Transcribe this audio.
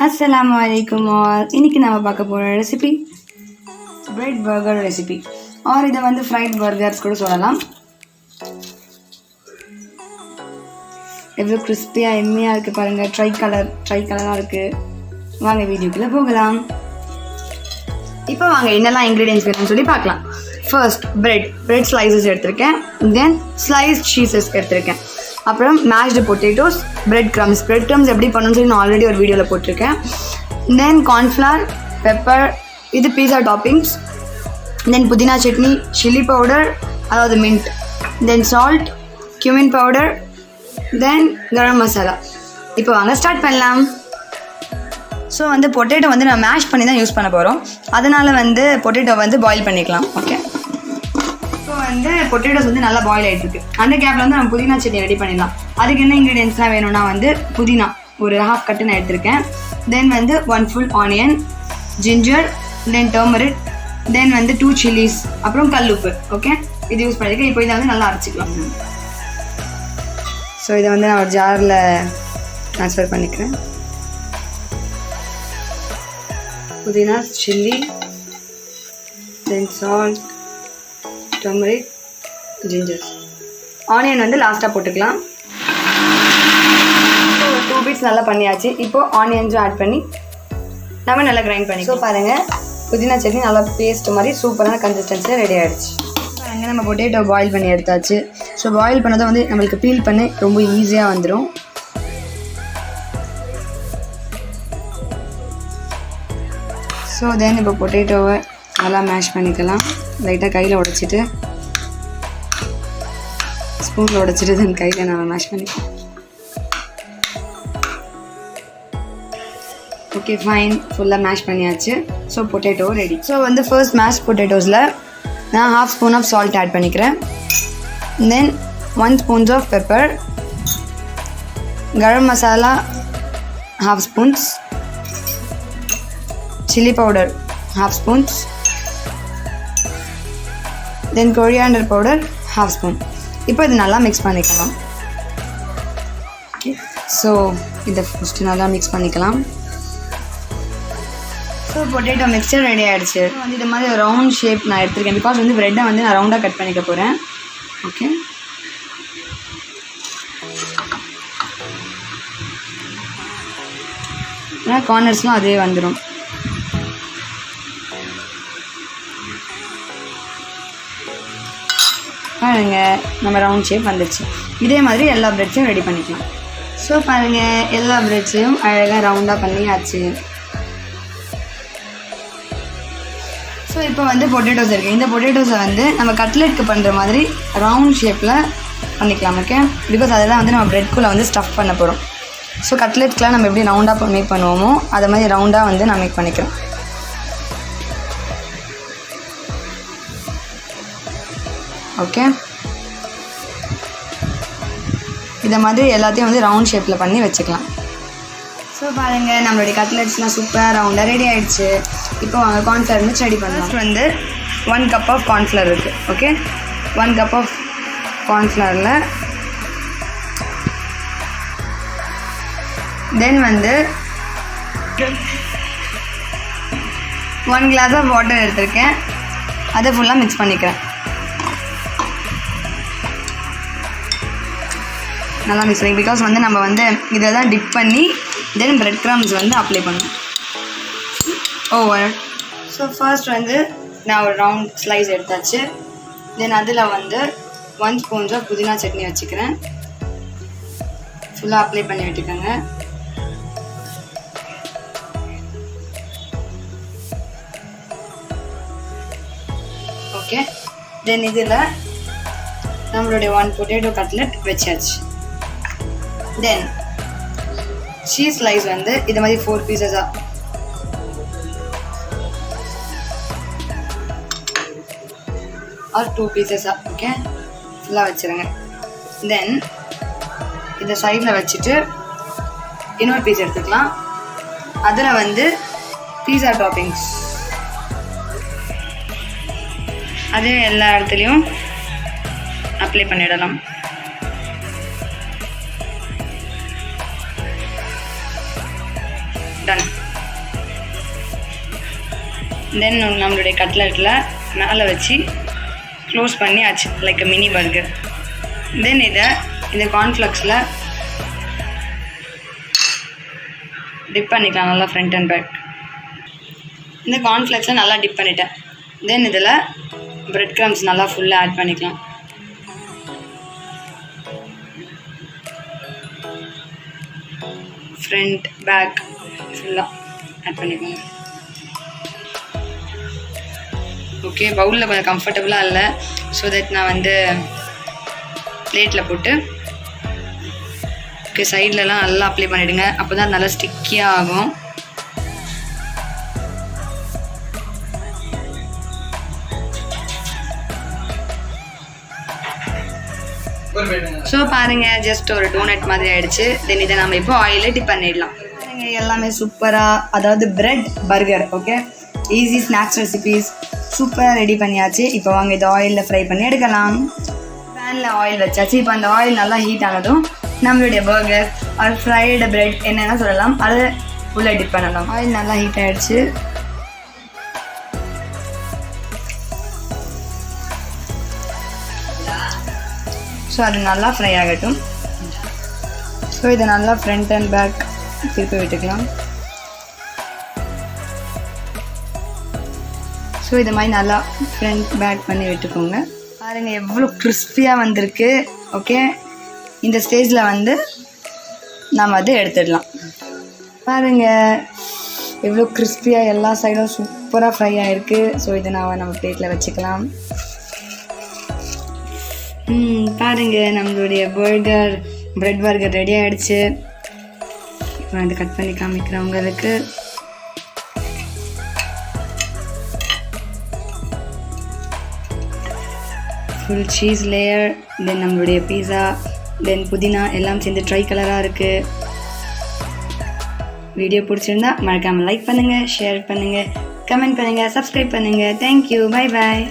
Assalamu alaikum all. இன்னைக்கு நாம பார்க்க போற recipe bread burger recipe or இதை வந்து ஃப்ரைட் பர்கர்ஸ் கூட சொல்லலாம். எவ்வளோ கிறிஸ்பியாக எம்மையாக இருக்குது பாருங்கள். ட்ரை கலராக இருக்குது. வாங்க வீடியோக்குள்ளே போகலாம். இப்போ வாங்க என்னெல்லாம் இன்க்ரீடியன்ஸ் வேணும்னு சொல்லி பார்க்கலாம். ஃபர்ஸ்ட் பிரெட் ஸ்லைசஸ் எடுத்திருக்கேன். தென் ஸ்லைஸ் சீசஸ் எடுத்திருக்கேன். அப்புறம் மேஷ்டு பொட்டேட்டோஸ், பிரெட் க்ரம்ஸ் எப்படி பண்ணணும்னு சொல்லி நான் ஆல்ரெடி ஒரு வீடியோவில் போட்டிருக்கேன். தென் கார்ன்ஃப்ளவர், பெப்பர், இது பீஸா டாப்பிங்ஸ், தென் புதினா சட்னி, சில்லி பவுடர் அதாவது மின்ட், தென் சால்ட், cumin பவுடர், தென் கரம் மசாலா. இப்போ வாங்க ஸ்டார்ட் பண்ணலாம். ஸோ வந்து பொட்டேட்டோ வந்து நான் மேஷ் பண்ணி தான் யூஸ் பண்ண போகிறோம். அதனால் வந்து பொட்டேட்டோ வந்து பாயில் பண்ணிக்கலாம். ஓகே, ஸோ வந்து பொட்டேட்டோஸ் வந்து நல்லா பாயில் ஆகிட்டுருக்கு. அந்த கேப்பில் வந்து நம்ம புதினா சட்னி ரெடி பண்ணிடலாம். அதுக்கு என்ன இன்க்ரீடியன்ஸ்லாம் வேணும்னா வந்து புதினா ஒரு ஹாஃப் கட்டு நான் எடுத்திருக்கேன். தென் வந்து 1 full ஆனியன், ஜிஞ்சர், தென் டர்மரிக், தென் வந்து 2 chillies, அப்புறம் கல்லுப்பு. ஓகே, இது யூஸ் பண்ணியிருக்கேன். இப்போ இதை வந்து நல்லா அரைச்சிக்கலாம். ஸோ இதை வந்து நான் ஒரு ஜாரில் ட்ரான்ஸ்ஃபர் பண்ணிக்கிறேன். புதினா, சில்லி, தென் சால்ட், டர்மரிக், ஜிஞ்சர், ஆனியன் வந்து லாஸ்ட்டாக போட்டுக்கலாம். ஸோ 2 பீட்ஸ் நல்லா பண்ணியாச்சு. இப்போது ஆனியன்ஸும் ஆட் பண்ணி நம்ம நல்லா கிரைண்ட் பண்ணி. ஸோ பாருங்கள், புதினா சட்னி நல்லா பேஸ்ட் மாதிரி சூப்பரான கன்சிஸ்டன்சியில் ரெடி ஆகிடுச்சு. பாருங்கள், நம்ம பொட்டேட்டோ பாயில் பண்ணி எடுத்தாச்சு. ஸோ பாயில் பண்ணதை வந்து நம்மளுக்கு பீல் பண்ணி ரொம்ப ஈஸியாக வந்துடும். ஸோ தென் இப்போ பொட்டேட்டோவை நல்லா மேஷ் பண்ணிக்கலாம். லைட்டாக கையில் உடைச்சிட்டு, ஸ்பூனில் உடைச்சிட்டு தென் கையில் நல்லா மேஷ் பண்ணிக்கலாம். ஓகே ஃபைன், ஃபுல்லாக மேஷ் பண்ணியாச்சு. So potato ready. ஸோ வந்து ஃபர்ஸ்ட் மேஷ் பொட்டேட்டோஸில் நான் 1/2 spoon ஆஃப் சால்ட் ஆட் பண்ணிக்கிறேன். Then 1 spoon of pepper, garam masala 1/2 spoon, chilli powder 1/2 spoon, then corriander powder 1/2 spoon. இப்போ இது நல்லா மிக்ஸ் பண்ணிக்கலாம். ஸோ இதை ஃபஸ்ட்டு நல்லா மிக்ஸ் பண்ணிக்கலாம். ஸோ பொட்டேட்டோ மிக்சர் ரெடி ஆகிடுச்சு. வந்து இது மாதிரி ரவுண்ட் ஷேப் நான் எடுத்துருக்கேன். பிகாஸ் வந்து ப்ரெட்டை வந்து நான் ரவுண்டாக கட் பண்ணிக்க போகிறேன். ஓகே, கார்னர்ஸ்லாம் அதே வந்துடும். பாருங்கள், நம்ம ரவுண்ட் ஷேப் வந்துடுச்சு. இதே மாதிரி எல்லா ப்ரெட்ஸையும் ரெடி பண்ணிக்கலாம். ஸோ பாருங்கள், எல்லா ப்ரெட்ஸையும் அழகாக ரவுண்டாக பண்ணியாச்சு. ஸோ இப்போ வந்து பொட்டேட்டோஸ் இருக்குது. இந்த பொட்டேட்டோஸை வந்து நம்ம கட்லெட்க்கு பண்ணுற மாதிரி ரவுண்ட் ஷேப்பில் பண்ணிக்கலாம். ஓகே, பிகாஸ் அதெல்லாம் வந்து நம்ம ப்ரெட்குள்ளே வந்து ஸ்டஃப் பண்ண போகிறோம். ஸோ கட்லெட்க்கெலாம் நம்ம எப்படி ரவுண்டாக மேக் பண்ணுவோமோ அதை மாதிரி ரவுண்டாக வந்து நான் மேக் பண்ணிக்கிறேன். ஓகே, இதை மாதிரி எல்லாத்தையும் வந்து ரவுண்ட் ஷேப்பில் பண்ணி வச்சுக்கலாம். ஸோ பாருங்கள், நம்மளுடைய கட்லெட்ஸ்லாம் சூப்பராக ரவுண்டாக ரெடி ஆகிடுச்சு. இப்போ வாங்க கார்ன்ஃப்ளவர் மிக்ஸ் ரெடி பண்ணலாம். ஃபர்ஸ்ட் வந்து 1 cup ஆஃப் கார்ன்ஃப்ளவர் இருக்குது. ஓகே, 1 cup ஆஃப் கார்ன்ஃப்ளவரில் தென் வந்து 1 glass ஆஃப் வாட்டர் எடுத்திருக்கேன். அதை ஃபுல்லாக மிக்ஸ் பண்ணிக்கிறேன். நல்லா மிக்ஸ் பண்ணி, பிகாஸ் வந்து நம்ம வந்து இதை தான் டிப் பண்ணி தென் பிரெட் க்ரம்ஸ் வந்து அப்ளை பண்ணுவோம் ஓவர். ஸோ ஃபர்ஸ்ட் வந்து நான் ஒரு ரவுண்ட் ஸ்லைஸ் எடுத்தாச்சு. தென் அதில் வந்து 1 spoon ஆஃப் புதினா சட்னி வச்சுக்கிறேன். ஃபுல்லாக அப்ளை பண்ணி விட்டுக்கோங்க. ஓகே, தென் இதில் நம்மளுடைய 1 பொட்டேட்டோ கட்லெட் வச்சாச்சு. தென் சீஸ் ஸ்லைஸ் வந்து இது மாதிரி 4 பீசஸாக ஆர் 2 பீசஸாக ஓகே ஃபுல்லாக வச்சுருங்க. தென் இதை சைடில் வச்சுட்டு இன்னொரு பீஸ் எடுத்துக்கலாம். அதில் வந்து பீஸா டாப்பிங்ஸ் அதே எல்லா இடத்துலையும் அப்ளை பண்ணிடலாம். டன். தென் நம்மளுடைய கட்லெட்டில் மேலே வச்சு க்ளோஸ் பண்ணி ஆச்சு லைக் மினி பர்கர். தென் இந்த கார்ன்ஃப்ளெக்ஸில் டிப் பண்ணிக்கலாம் நல்லா ஃப்ரண்ட் அண்ட் பேக். இந்த கார்ன்ஃப்ளெக்ஸை நல்லா டிப் பண்ணிட்டேன். தென் இதில் பிரெட் க்ரம்ஸ் நல்லா ஃபுல்லாக ஆட் பண்ணிக்கலாம். ஃப்ரண்ட் பேக் ஃபுல்லாக ஆட் பண்ணிக்கோங்க. ஓகே, பவுலில் கொஞ்சம் கம்ஃபர்டபுளாக இல்லை. ஸோ தட் நான் வந்து பிளேட்டில் போட்டு ஓகே சைட்லலாம் நல்லா அப்ளை பண்ணிவிடுங்க. அப்போ தான் நல்லா ஸ்டிக்கியாக ஆகும். ஸோ பாருங்கள், ஜஸ்ட் ஒரு டோனட் மாதிரி ஆகிடுச்சு. தென் இதை நம்ம இப்போ ஆயிலில் டிப் பண்ணிடலாம். பாருங்கள், எல்லாமே சூப்பராக, அதாவது bread burger. Okay, easy snacks recipes சூப்பராக ரெடி பண்ணியாச்சு. இப்போ வாங்க இதை ஆயிலில் ஃப்ரை பண்ணி எடுக்கலாம். பேனில் ஆயில் வச்சாச்சு. இப்போ அந்த ஆயில் நல்லா ஹீட் ஆனதும் நம்மளுடைய பர்கர் ஒரு ஃப்ரைடு பிரெட் என்னென்ன சொல்லலாம் அதை உள்ளே டிப் பண்ணலாம். ஆயில் நல்லா ஹீட் ஆகிடுச்சு. ஸோ அது நல்லா ஃப்ரை ஆகட்டும். ஸோ இதை நல்லா ஃப்ரண்ட் அண்ட் பேக் திருப்பி விட்டுக்கலாம். ஸோ இது மாதிரி நல்லா ஃப்ரண்ட் பேக் பண்ணி விட்டுக்கோங்க. பாருங்கள் எவ்வளோ கிறிஸ்பியாக வந்திருக்கு. ஓகே, இந்த ஸ்டேஜில் வந்து நாம் அதை எடுத்துடலாம். பாருங்கள் எவ்வளோ கிறிஸ்பியாக எல்லா சைடும் சூப்பராக ஃப்ரை ஆகிருக்கு. ஸோ இதை நம்ம பிளேட்டில் வச்சுக்கலாம். பாருங்கள் நம்மளுடைய பிரெட் பர்கர் ரெடி ஆகிடுச்சு. இப்போ அதை கட் பண்ணி காமிக்கிறேன் உங்களுக்கு. ஃபுல் சீஸ் லேயர், தென் நம்மளுடைய பீஸா, தென் புதினா எல்லாம் சேர்ந்து ட்ரை கலராக இருக்குது. வீடியோ பிடிச்சிருந்தா மறக்காமல் லைக் பண்ணுங்கள், ஷேர் பண்ணுங்கள், கமெண்ட் பண்ணுங்கள், சப்ஸ்கிரைப் பண்ணுங்கள். Thank you, bye bye.